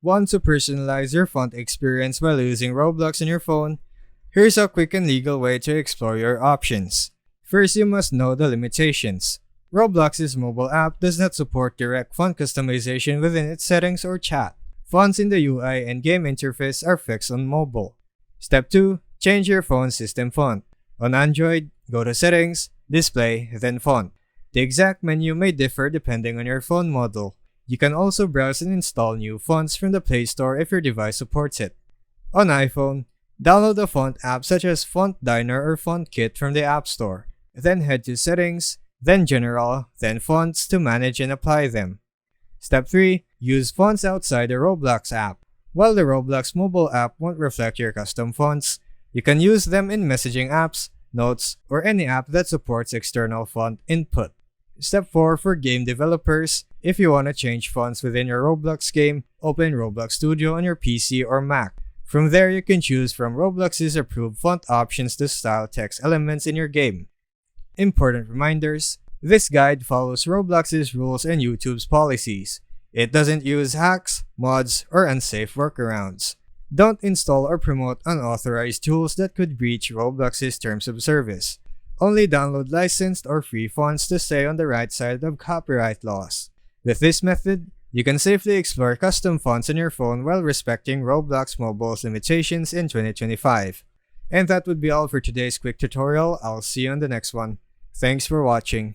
Want to personalize your font experience while using Roblox on your phone? Here's a quick and legal way to explore your options. First, you must know the limitations. Roblox's mobile app does not support direct font customization within its settings or chat. Fonts in the UI and game interface are fixed on mobile. Step 2. Change your phone's system font. On Android, go to Settings, Display, then Font. The exact menu may differ depending on your phone model. You can also browse and install new fonts from the Play Store if your device supports it. On iPhone, download a font app such as Font Diner or Font Kit from the App Store. Then head to Settings, then General, then Fonts to manage and apply them. Step 3. Use fonts outside the Roblox app. While the Roblox mobile app won't reflect your custom fonts, you can use them in messaging apps, notes, or any app that supports external font input. Step 4. For game developers, if you want to change fonts within your Roblox game, open Roblox Studio on your PC or Mac. From there, you can choose from Roblox's approved font options to style text elements in your game. Important reminders: this guide follows Roblox's rules and YouTube's policies. It doesn't use hacks, mods, or unsafe workarounds. Don't install or promote unauthorized tools that could breach Roblox's terms of service. Only download licensed or free fonts to stay on the right side of copyright laws. With this method, you can safely explore custom fonts on your phone while respecting Roblox Mobile's limitations in 2025. And that would be all for today's quick tutorial. I'll see you on the next one. Thanks for watching.